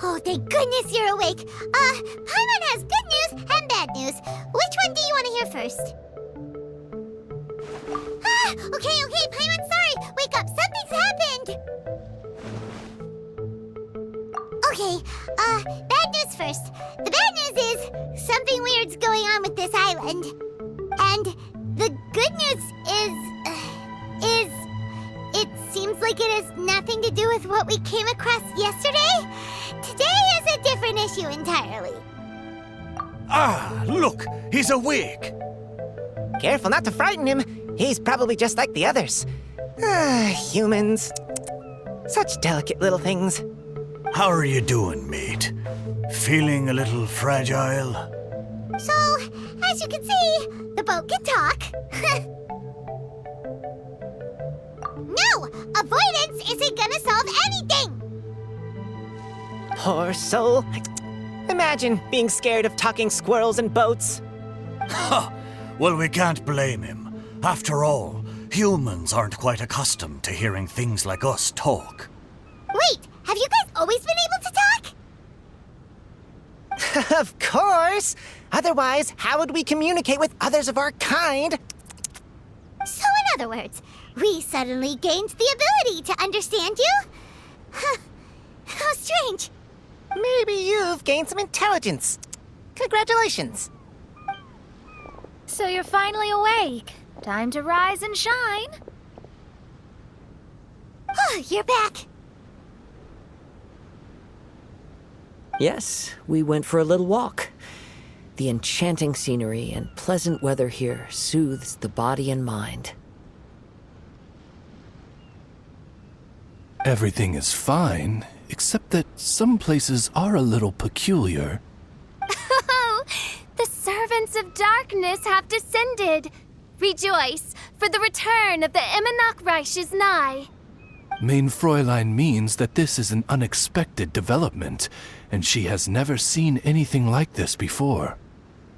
Oh, thank goodness you're awake. Paimon has good news and bad news. Which one do you want to hear first? Okay, Paimon, sorry. Wake up, something's happened. Okay, bad news first. The bad news is something weird's going on with this island. And the good news is it seems like it has nothing to do with what we came across yesterday. Today is a different issue entirely. Ah, look, he's awake. Careful not to frighten him. He's probably just like the others. Humans. Such delicate little things. How are you doing, mate? Feeling a little fragile? So, as you can see, the boat can talk. No! Avoidance isn't gonna solve anything! Poor soul. Imagine being scared of talking squirrels and boats. Ha! Well, we can't blame him. After all, humans aren't quite accustomed to hearing things like us talk. Wait, have you guys always been able to talk? Of course! Otherwise, how would we communicate with others of our kind? So in other words, we suddenly gained the ability to understand you? Huh. How strange. Maybe you've gained some intelligence. Congratulations. So you're finally awake. Time to rise and shine. Oh, you're back. Yes, we went for a little walk. The enchanting scenery and pleasant weather here soothes the body and mind. Everything is fine, except that some places are a little peculiar. Oh, the servants of darkness have descended. Rejoice, for the return of the Eminach Reich is nigh. Mein Fräulein means that this is an unexpected development, and she has never seen anything like this before.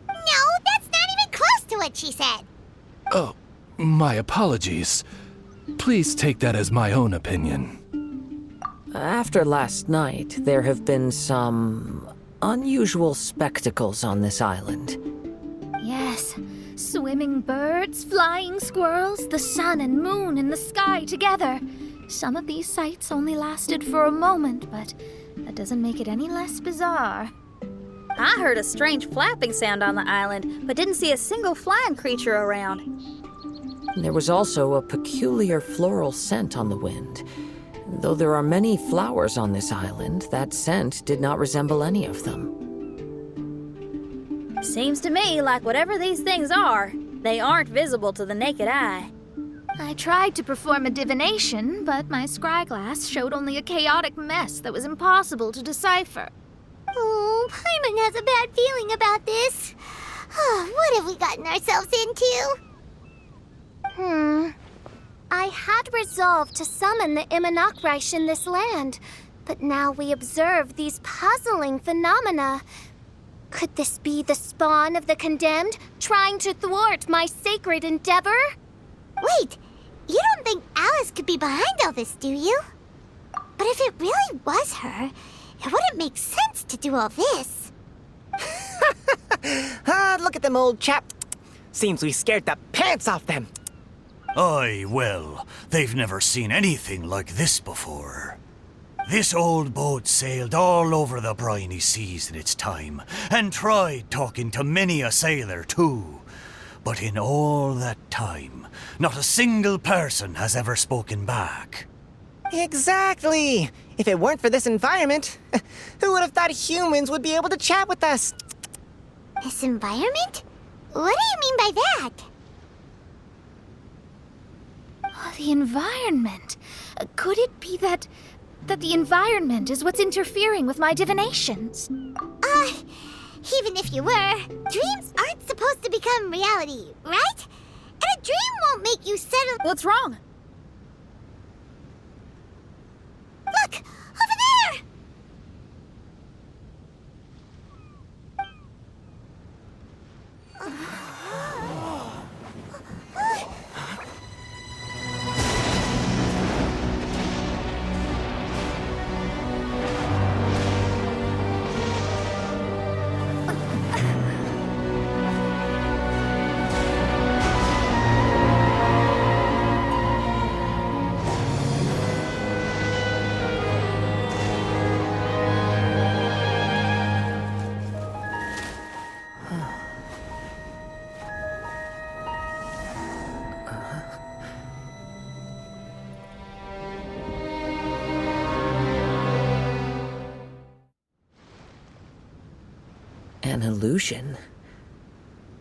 No, that's not even close to what she said. Oh, my apologies. Please take that as my own opinion. After last night, there have been some unusual spectacles on this island. Yes, swimming birds, flying squirrels, the sun and moon in the sky together. Some of these sights only lasted for a moment, but that doesn't make it any less bizarre. I heard a strange flapping sound on the island, but didn't see a single flying creature around. There was also a peculiar floral scent on the wind. Though there are many flowers on this island, that scent did not resemble any of them. Seems to me like whatever these things are, they aren't visible to the naked eye. I tried to perform a divination, but my scryglass showed only a chaotic mess that was impossible to decipher. Oh, Paimon has a bad feeling about this. What have we gotten ourselves into? I had resolved to summon the Eminach Reich in this land, but now we observe these puzzling phenomena. Could this be the spawn of the condemned, trying to thwart my sacred endeavor? Wait, you don't think Alice could be behind all this, do you? But if it really was her, it wouldn't make sense to do all this. Look at them, old chap. Seems we scared the pants off them. Aye, well, they've never seen anything like this before. This old boat sailed all over the briny seas in its time, and tried talking to many a sailor too. But in all that time, not a single person has ever spoken back. Exactly. If it weren't for this environment, who would have thought humans would be able to chat with us? This environment? What do you mean by that? Oh, the environment. Could it be that the environment is what's interfering with my divinations? Even if you were, dreams aren't supposed to become reality, right? And a dream won't make you settle. What's wrong? Look! Over there! An illusion?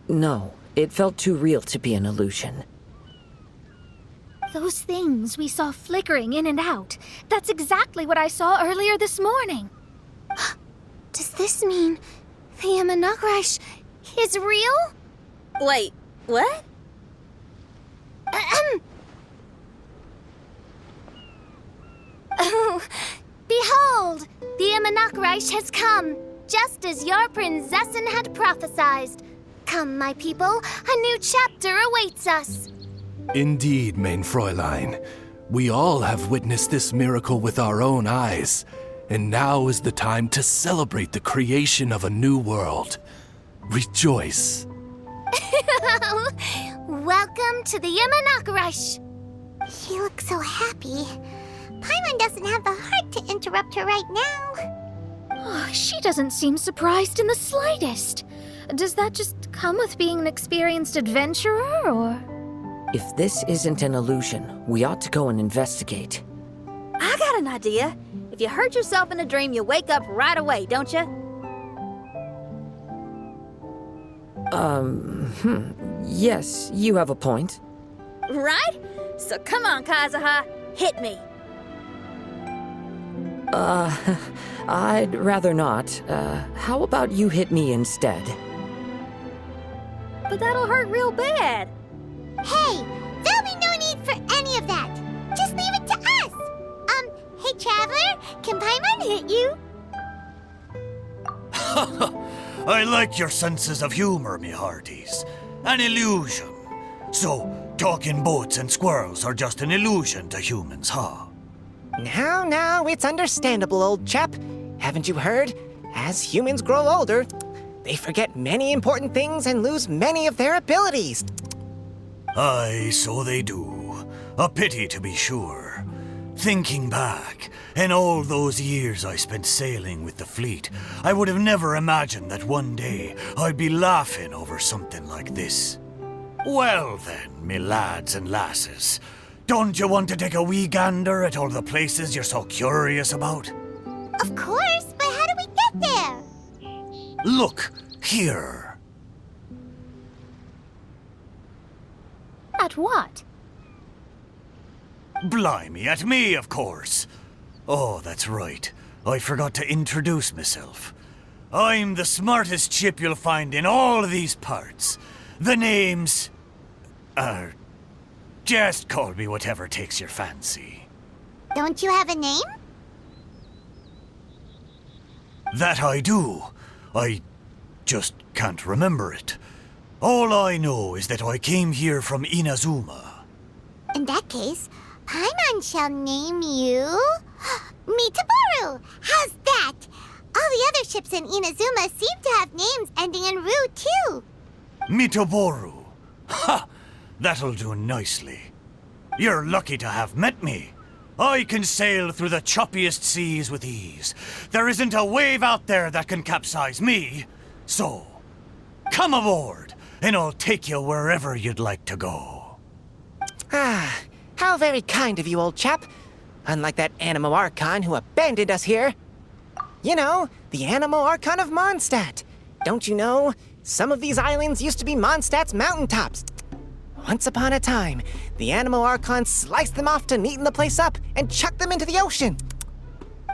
No, it felt too real to be an illusion. Those things we saw flickering in and out. That's exactly what I saw earlier this morning. Does this mean the Imanakrish is real? Wait, what? Oh, behold! The Imanakrish has come, just as your Prinzessin had prophesied. Come, my people, a new chapter awaits us. Indeed, mein Fräulein. We all have witnessed this miracle with our own eyes, and now is the time to celebrate the creation of a new world. Rejoice. Welcome to the Imanakrish. She looks so happy. Paimon doesn't have the heart to interrupt her right now. Oh, she doesn't seem surprised in the slightest. Does that just come with being an experienced adventurer, or...? If this isn't an illusion, we ought to go and investigate. I got an idea. If you hurt yourself in a dream, you wake up right away, don't you? Yes, you have a point. Right? So come on, Kazuha. Hit me. I'd rather not. How about you hit me instead? But that'll hurt real bad. Hey, there'll be no need for any of that. Just leave it to us. Hey, Traveler, can Paimon hit you? I like your senses of humor, me hearties. An illusion. So, talking boats and squirrels are just an illusion to humans, huh? Now, it's understandable, old chap. Haven't you heard? As humans grow older, they forget many important things and lose many of their abilities. Aye, so they do. A pity, to be sure. Thinking back, in all those years I spent sailing with the fleet, I would have never imagined that one day I'd be laughing over something like this. Well then, me lads and lasses, don't you want to take a wee gander at all the places you're so curious about? Of course, but how do we get there? Look, here. At what? Blimey, at me, of course. Oh, that's right. I forgot to introduce myself. I'm the smartest chip you'll find in all these parts. The name's... just call me whatever takes your fancy. Don't you have a name? That I do. I just can't remember it. All I know is that I came here from Inazuma. In that case, Paimon shall name you... Mitaboru! How's that? All the other ships in Inazuma seem to have names ending in Ru, too. Mitaboru. Ha! That'll do nicely. You're lucky to have met me. I can sail through the choppiest seas with ease. There isn't a wave out there that can capsize me. So, come aboard, and I'll take you wherever you'd like to go. Ah, how very kind of you, old chap. Unlike that Animo Archon who abandoned us here. You know, the Animo Archon of Mondstadt. Don't you know? Some of these islands used to be Mondstadt's mountaintops. Once upon a time, the Animo Archon sliced them off to neaten the place up and chucked them into the ocean.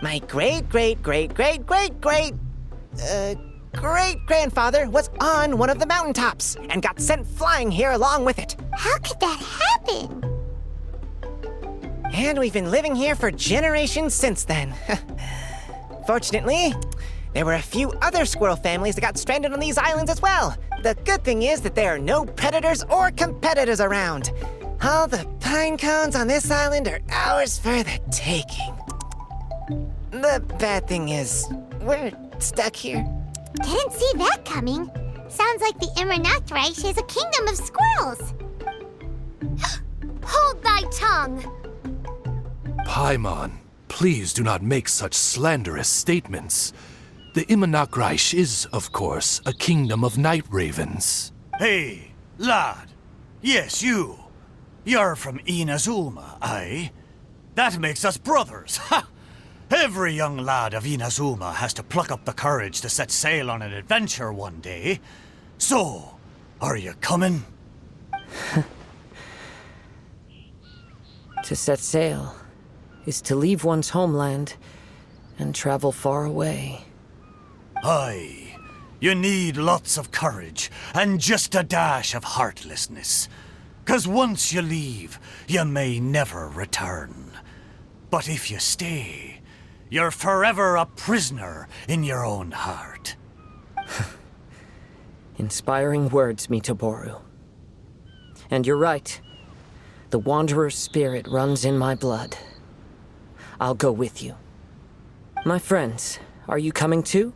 My great-grandfather was on one of the mountaintops and got sent flying here along with it. How could that happen? And we've been living here for generations since then. Fortunately, there were a few other squirrel families that got stranded on these islands as well. The good thing is that there are no predators or competitors around. All the pine cones on this island are ours for the taking. The bad thing is, we're stuck here. Didn't see that coming. Sounds like the Imanakrish is a kingdom of squirrels. Hold thy tongue! Paimon, please do not make such slanderous statements. The Imanakrish is, of course, a kingdom of night ravens. Hey, lad. Yes, you. You're from Inazuma, aye? That makes us brothers, ha! Every young lad of Inazuma has to pluck up the courage to set sail on an adventure one day. So, are you coming? To set sail is to leave one's homeland and travel far away. Aye, you need lots of courage and just a dash of heartlessness. 'Cause once you leave, you may never return. But if you stay, you're forever a prisoner in your own heart. Inspiring words, Mitoboru. And you're right. The Wanderer's spirit runs in my blood. I'll go with you. My friends, are you coming too?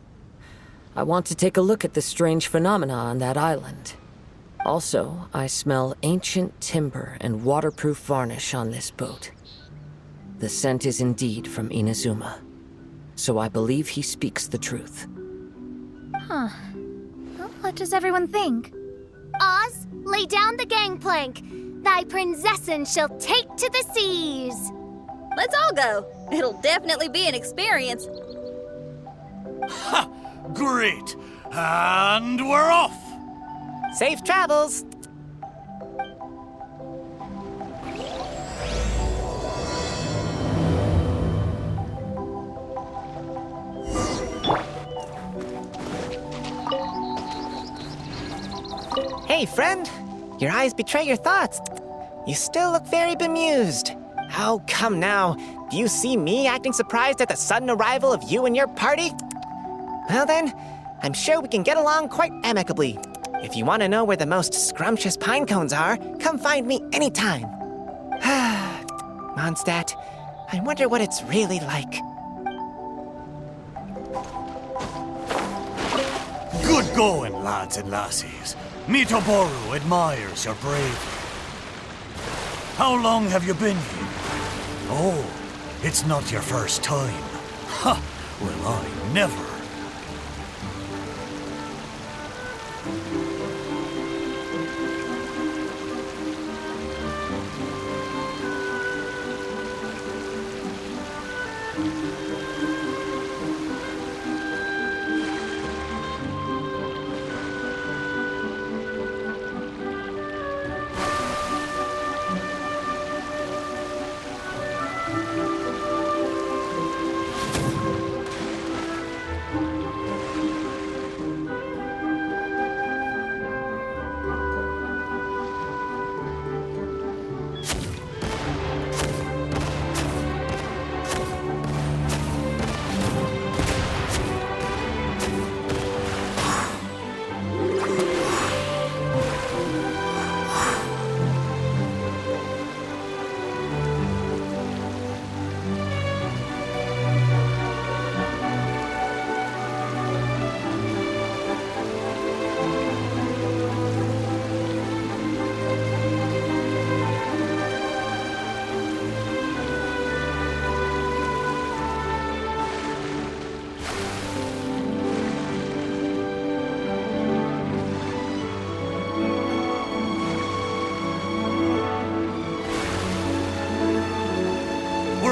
I want to take a look at the strange phenomena on that island. Also, I smell ancient timber and waterproof varnish on this boat. The scent is indeed from Inazuma, so I believe he speaks the truth. Huh. Well, what does everyone think? Oz, lay down the gangplank. Thy princessin shall take to the seas. Let's all go. It'll definitely be an experience. Ha! Great! And we're off! Safe travels! Hey, friend. Your eyes betray your thoughts. You still look very bemused. Oh, come now. Do you see me acting surprised at the sudden arrival of you and your party? Well then, I'm sure we can get along quite amicably. If you want to know where the most scrumptious pine cones are, come find me anytime. Mondstadt, I wonder what it's really like. Good going, lads and lassies. Mitoboru admires your bravery. How long have you been here? Oh, it's not your first time. Ha! Well, I never.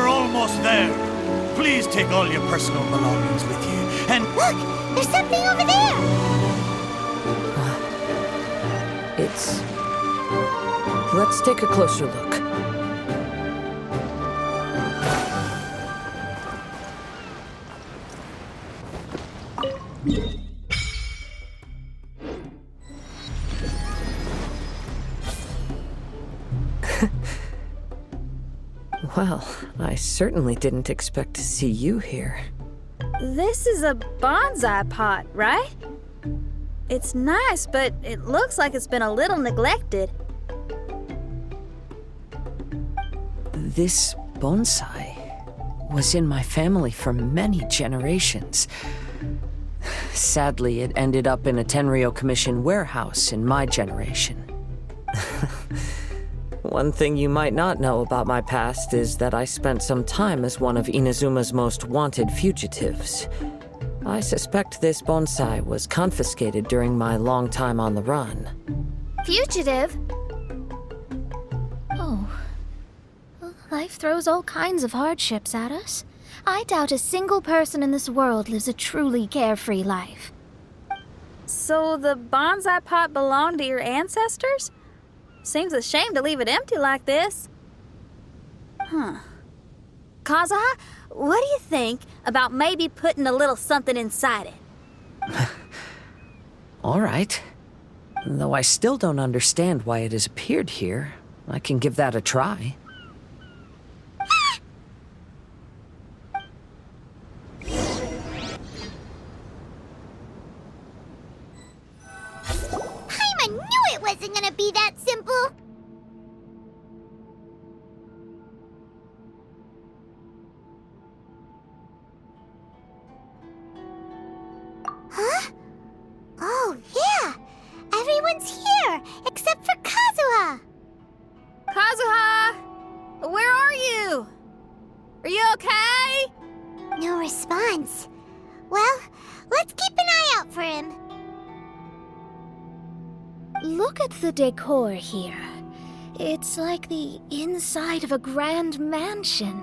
Almost there. Please take all your personal belongings with you. And Look! There's something over there! Let's take a closer look. Well, I certainly didn't expect to see you here. This is a bonsai pot, right? It's nice, but it looks like it's been a little neglected. This bonsai was in my family for many generations. Sadly, it ended up in a Tenryo Commission warehouse in my generation. One thing you might not know about my past is that I spent some time as one of Inazuma's most wanted fugitives. I suspect this bonsai was confiscated during my long time on the run. Fugitive? Oh. Well, life throws all kinds of hardships at us. I doubt a single person in this world lives a truly carefree life. So the bonsai pot belonged to your ancestors? Seems a shame to leave it empty like this. Huh. Kazuha, what do you think about maybe putting a little something inside it? All right. Though I still don't understand why it has appeared here, I can give that a try. I knew it wasn't gonna be that simple. Huh? Oh, yeah. Everyone's here, except for Kazuha. Kazuha! Where are you? Are you okay? No response. Well, let's keep an eye out for him. Look at the decor here. It's like the inside of a grand mansion.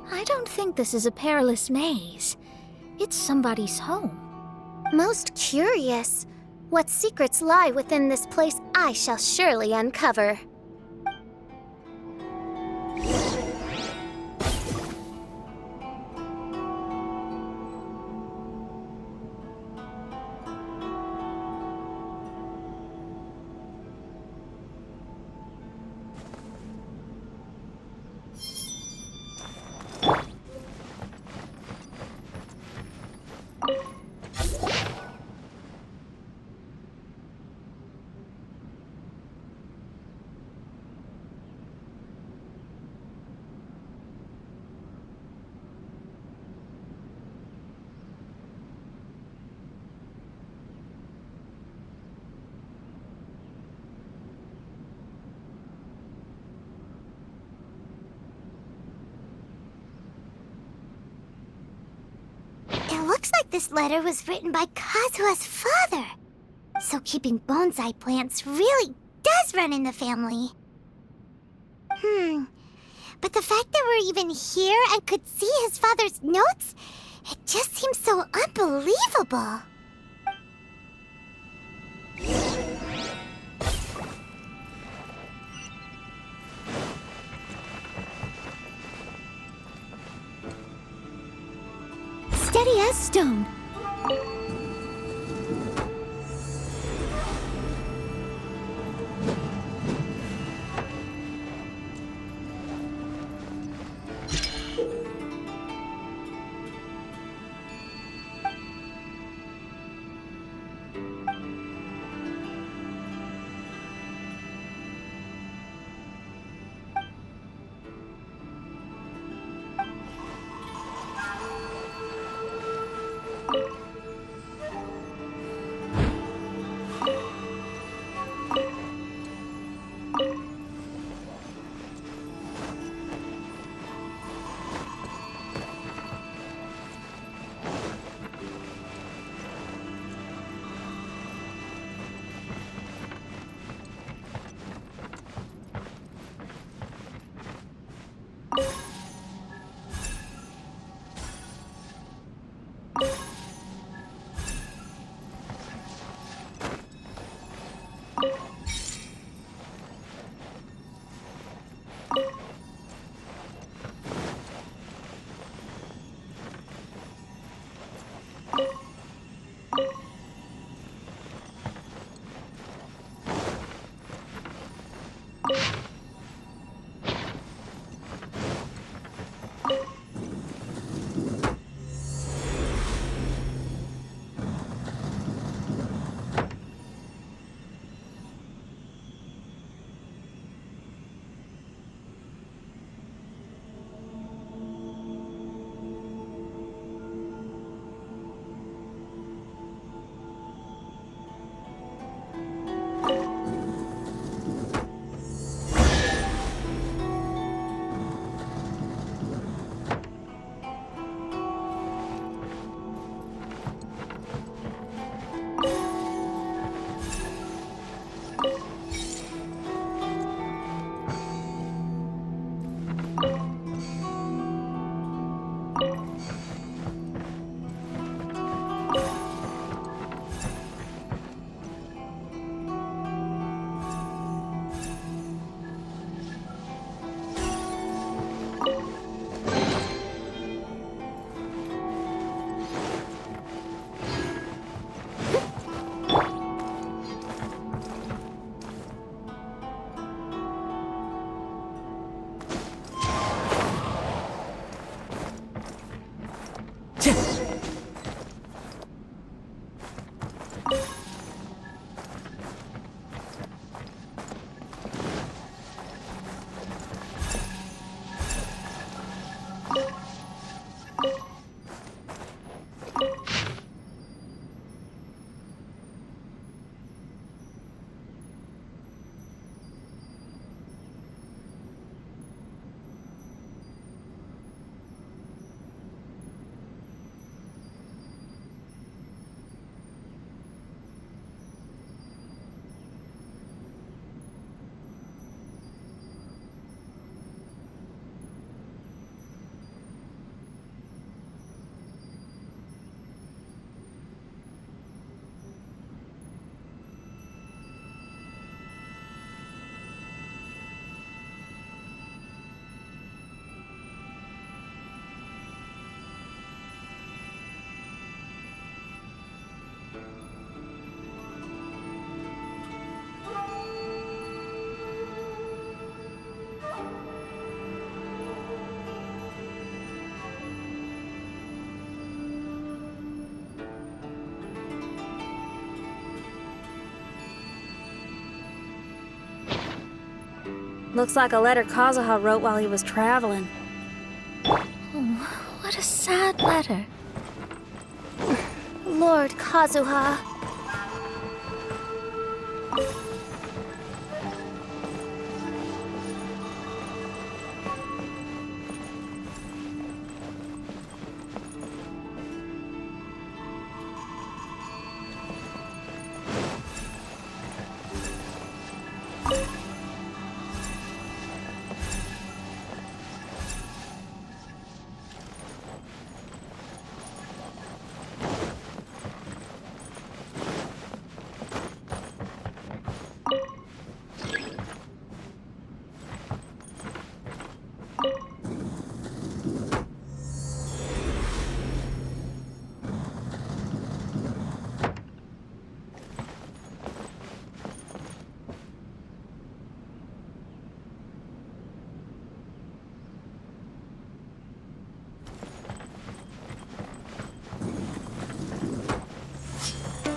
I don't think this is a perilous maze. It's somebody's home. Most curious. What secrets lie within this place I shall surely uncover. It looks like this letter was written by Kazuha's father. So keeping bonsai plants really does run in the family. But the fact that we're even here and could see his father's notes, it just seems so unbelievable. Steady as stone. Looks like a letter Kazuha wrote while he was traveling. What a sad letter. Lord Kazuha.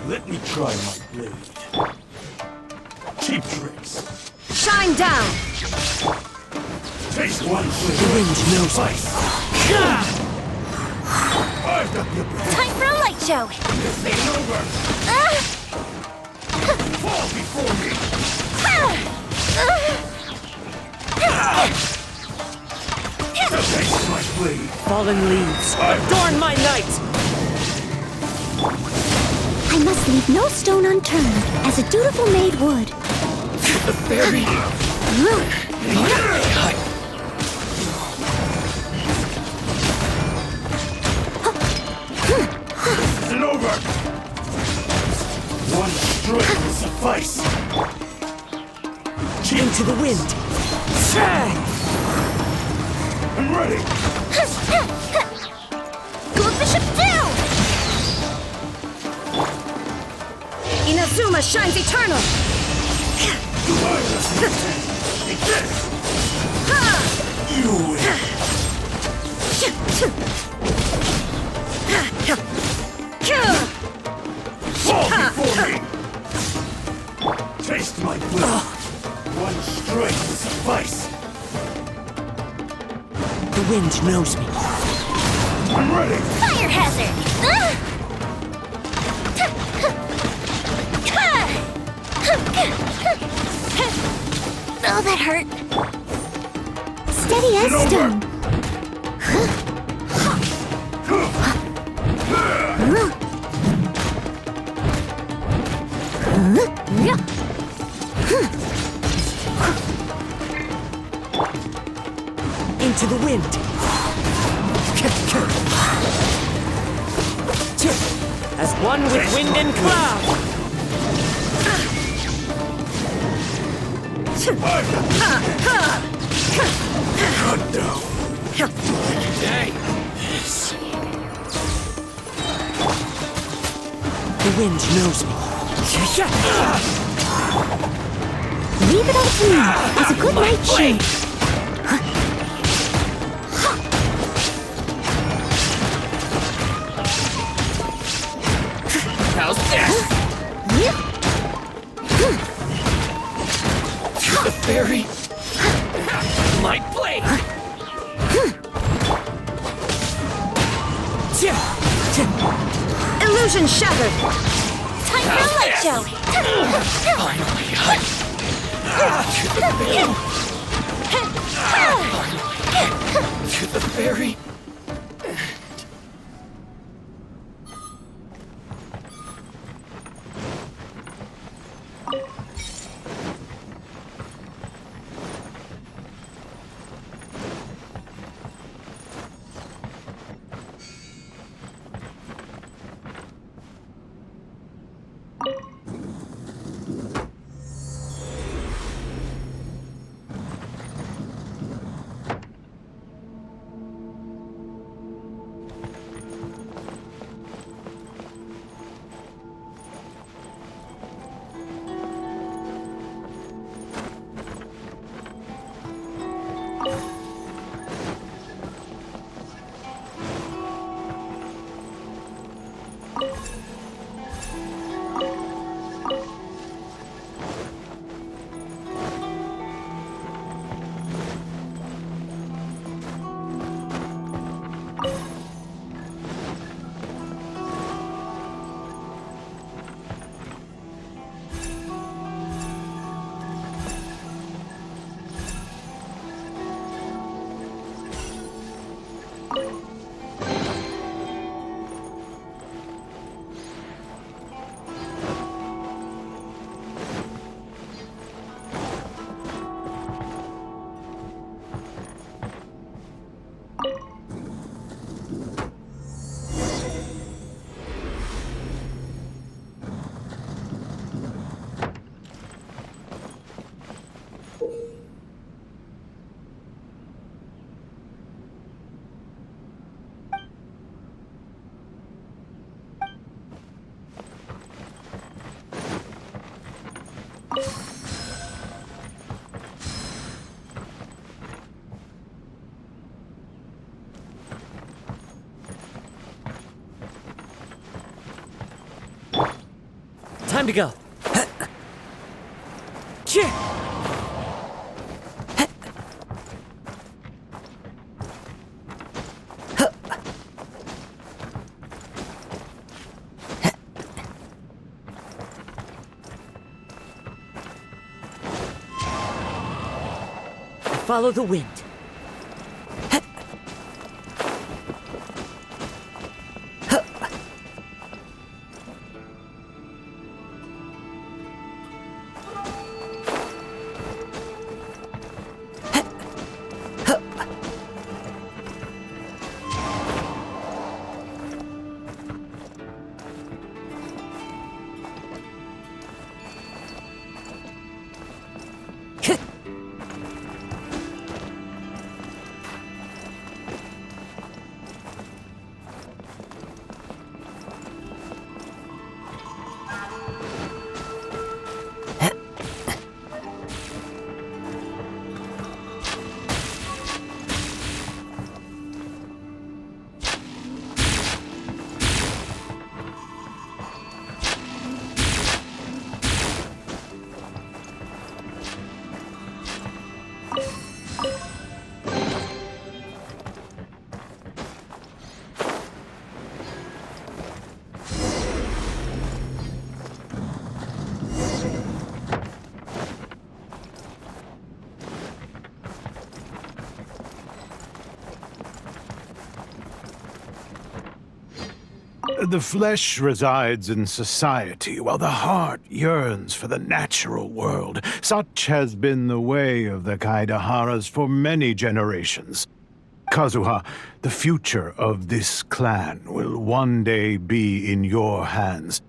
Let me try my blade. Cheap tricks. Shine down! Taste one blade. The wind knows me. I've got the blade. Time for a light show. This ain't over. Fall before me. Taste my blade. Fallen leaves, adorn my night! I must leave no stone unturned, as a dutiful maid would. The fairy. Isn't over. One stroke will suffice. Into the wind! I'm ready. Good bishop down! Inazuma shines eternal! Take this. You win. Fall before me. Taste my blood. One strike will suffice. The wind knows me. I'm ready. Fire hazard! Oh, that hurt. Steady as Get over. stone. Into the wind! As one with wind and cloud! Cut down. The wind knows me. Leave it all to me, as a good night shade. Illusion shattered! Time for a light show! To the very Time to go. Follow the wind. The flesh resides in society, while the heart yearns for the natural world. Such has been the way of the Kaidaharas for many generations. Kazuha, the future of this clan will one day be in your hands.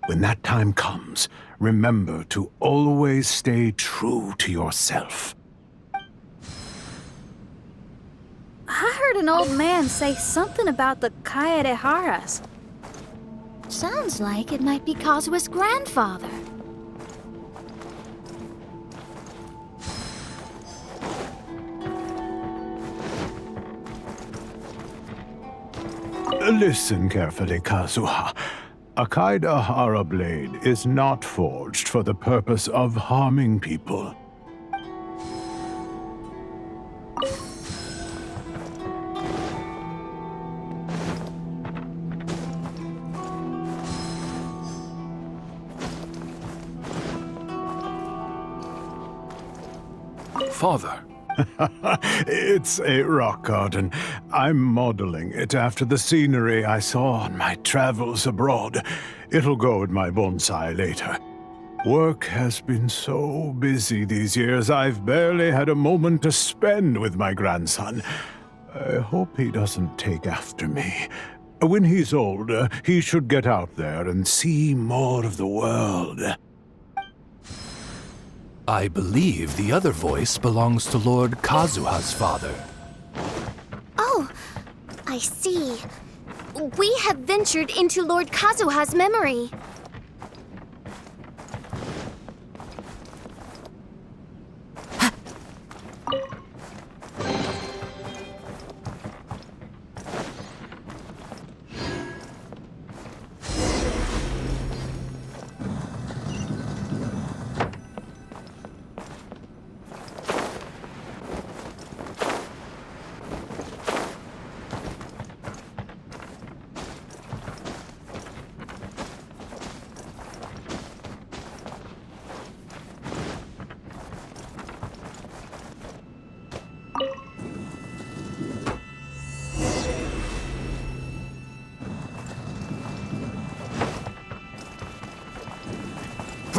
When that time comes, remember to always stay true to yourself. I heard an old man say something about the Kaidaharas. Sounds like it might be Kazuha's grandfather. Listen carefully, Kazuha. A Kaidahara blade is not forged for the purpose of harming people. father? It's a rock garden. I'm modeling it after the scenery I saw on my travels abroad. It'll go in my bonsai later. Work has been so busy these years, I've barely had a moment to spend with my grandson. I hope he doesn't take after me. When he's older, he should get out there and see more of the world. I believe the other voice belongs to Lord Kazuha's father. Oh, I see. We have ventured into Lord Kazuha's memory.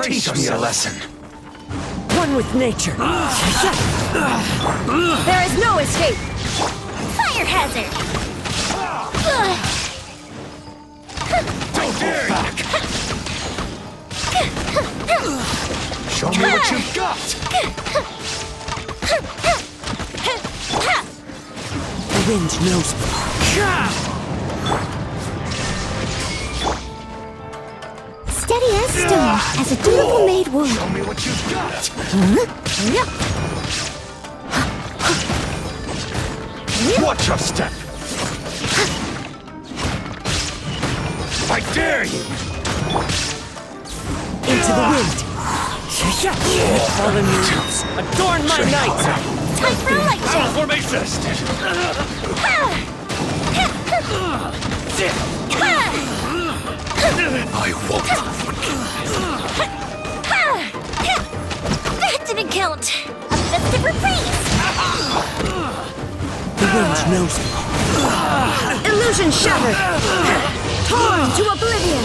Teach me a lesson. One with nature. There is no escape. Fire hazard! Don't dare back. Show me what you've got. The wind knows me. Steady as stone, as a dutiful maid would. Show me what you've got. Watch your step. I dare you. Into the wind. Fallen leaves, adorn my night. Time for a light check! Formation. I won't. That didn't count! A festive reprise! The wind knows me. Illusion shattered. Torn to oblivion.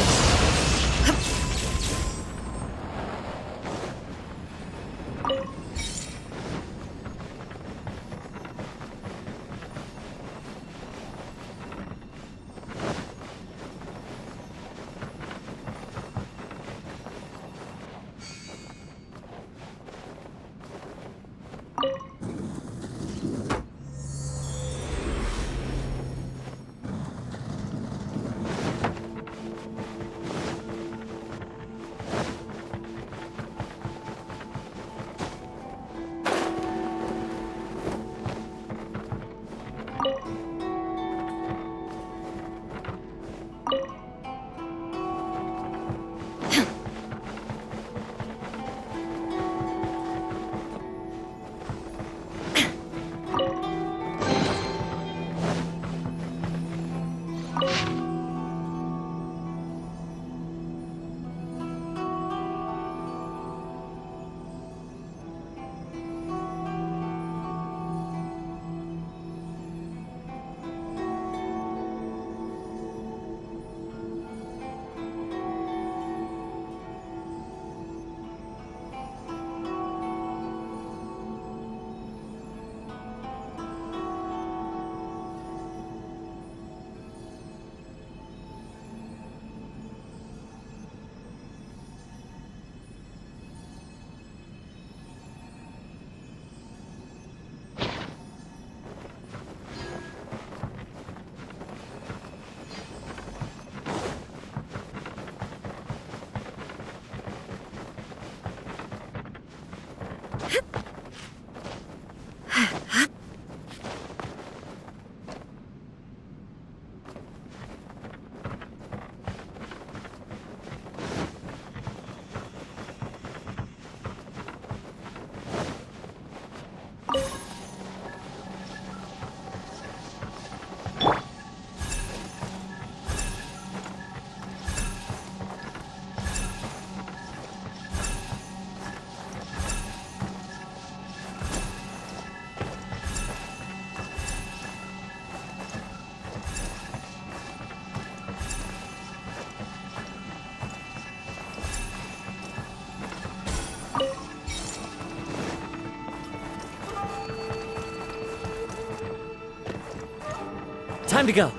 Time to go.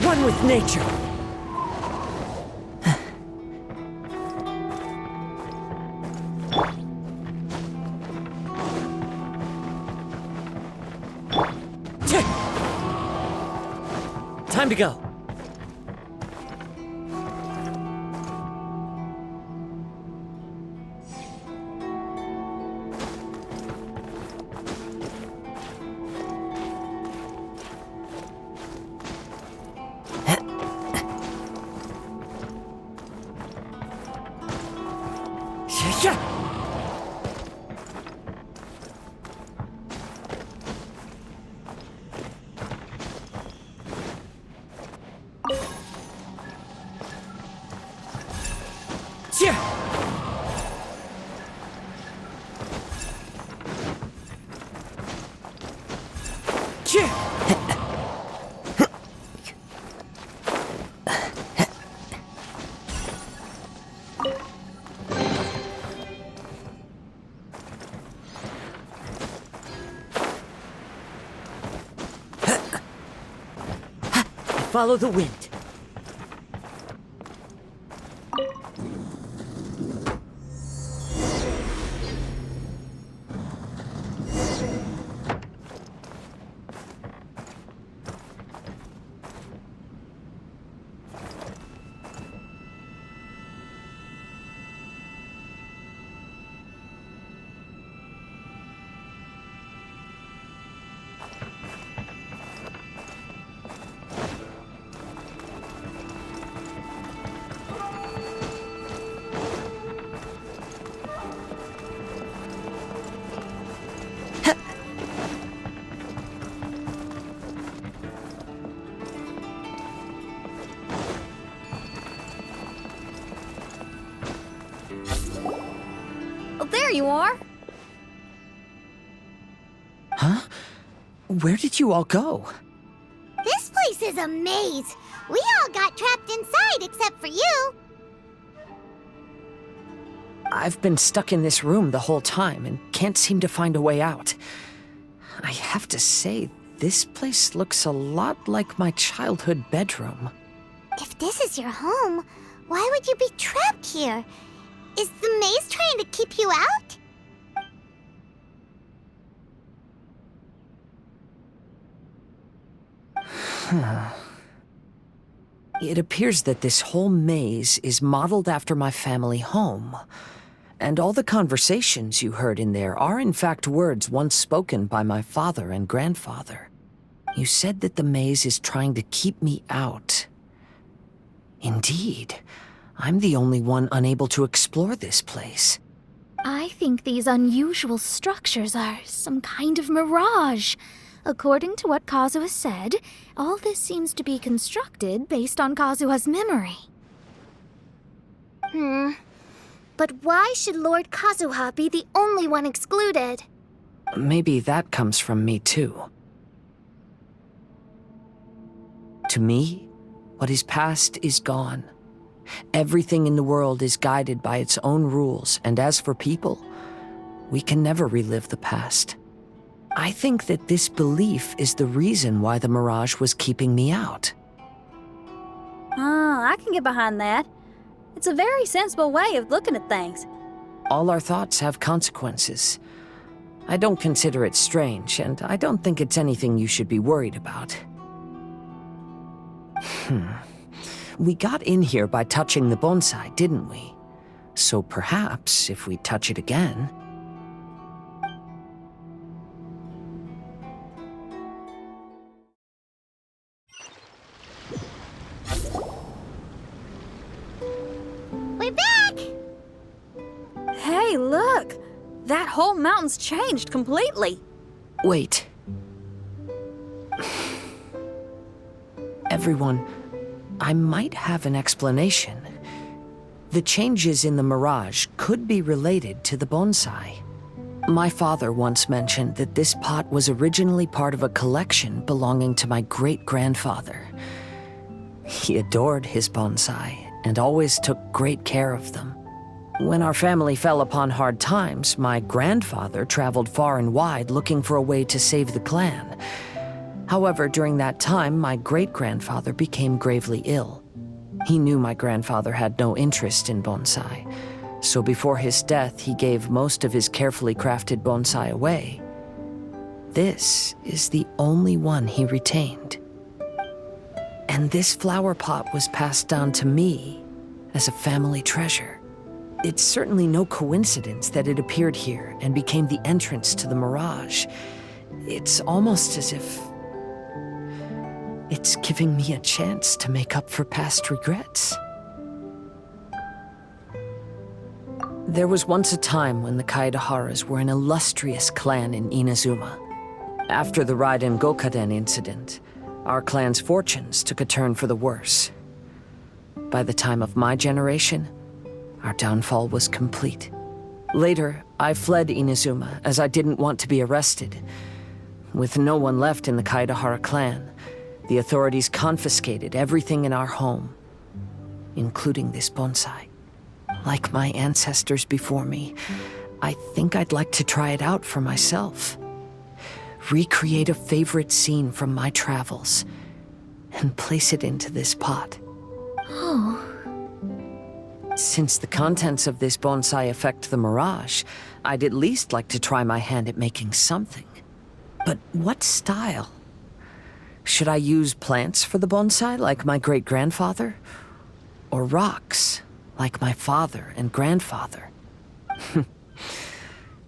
One with nature. Time to go. Follow the wind. There you are. Huh? Where did you all go? This place is a maze. We all got trapped inside except for you. I've been stuck in this room the whole time and can't seem to find a way out. I have to say, this place looks a lot like my childhood bedroom. If this is your home, why would you be trapped here? Is the maze trying to keep you out? It appears that this whole maze is modeled after my family home. And all the conversations you heard in there are in fact words once spoken by my father and grandfather. You said that the maze is trying to keep me out. Indeed, I'm the only one unable to explore this place. I think these unusual structures are some kind of mirage. According to what Kazuha said, all this seems to be constructed based on Kazuha's memory. But why should Lord Kazuha be the only one excluded? Maybe that comes from me too. To me, what is past is gone. Everything in the world is guided by its own rules, and as for people, we can never relive the past. I think that this belief is the reason why the mirage was keeping me out. I can get behind that. It's a very sensible way of looking at things. All our thoughts have consequences. I don't consider it strange, and I don't think it's anything you should be worried about. We got in here by touching the bonsai, didn't we? So perhaps if we touch it again... We're back! Hey, look! That whole mountain's changed completely. Wait. Everyone, I might have an explanation. The changes in the mirage could be related to the bonsai. My father once mentioned that this pot was originally part of a collection belonging to my great-grandfather. He adored his bonsai and always took great care of them. When our family fell upon hard times, my grandfather traveled far and wide looking for a way to save the clan. However, during that time, my great-grandfather became gravely ill. He knew my grandfather had no interest in bonsai, so before his death, he gave most of his carefully crafted bonsai away. This is the only one he retained. And this flower pot was passed down to me as a family treasure. It's certainly no coincidence that it appeared here and became the entrance to the mirage. It's almost as if it's giving me a chance to make up for past regrets. There was once a time when the Kaidaharas were an illustrious clan in Inazuma. After the Raiden Gokaden incident, our clan's fortunes took a turn for the worse. By the time of my generation, our downfall was complete. Later, I fled Inazuma as I didn't want to be arrested. With no one left in the Kaidahara clan, the authorities confiscated everything in our home, including this bonsai. Like my ancestors before me, I think I'd like to try it out for myself. Recreate a favorite scene from my travels and place it into this pot. Oh. Since the contents of this bonsai affect the mirage, I'd at least like to try my hand at making something. But what style? Should I use plants for the bonsai like my great-grandfather? Or rocks like my father and grandfather?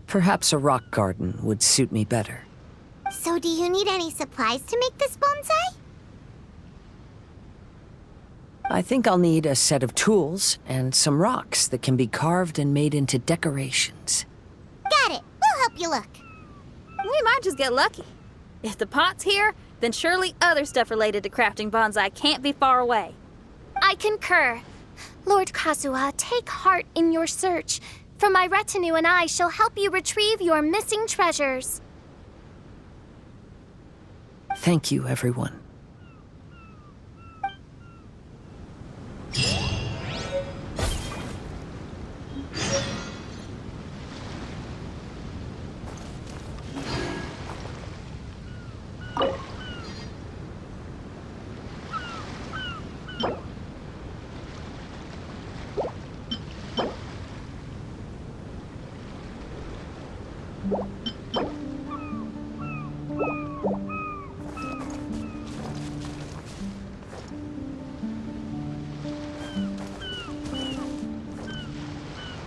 Perhaps a rock garden would suit me better. So do you need any supplies to make this bonsai? I think I'll need a set of tools and some rocks that can be carved and made into decorations. Got it. We'll help you look. We might just get lucky. If the pot's here, then surely other stuff related to crafting bonsai can't be far away. I concur. Lord Kazuha, take heart in your search, for my retinue and I shall help you retrieve your missing treasures. Thank you, everyone.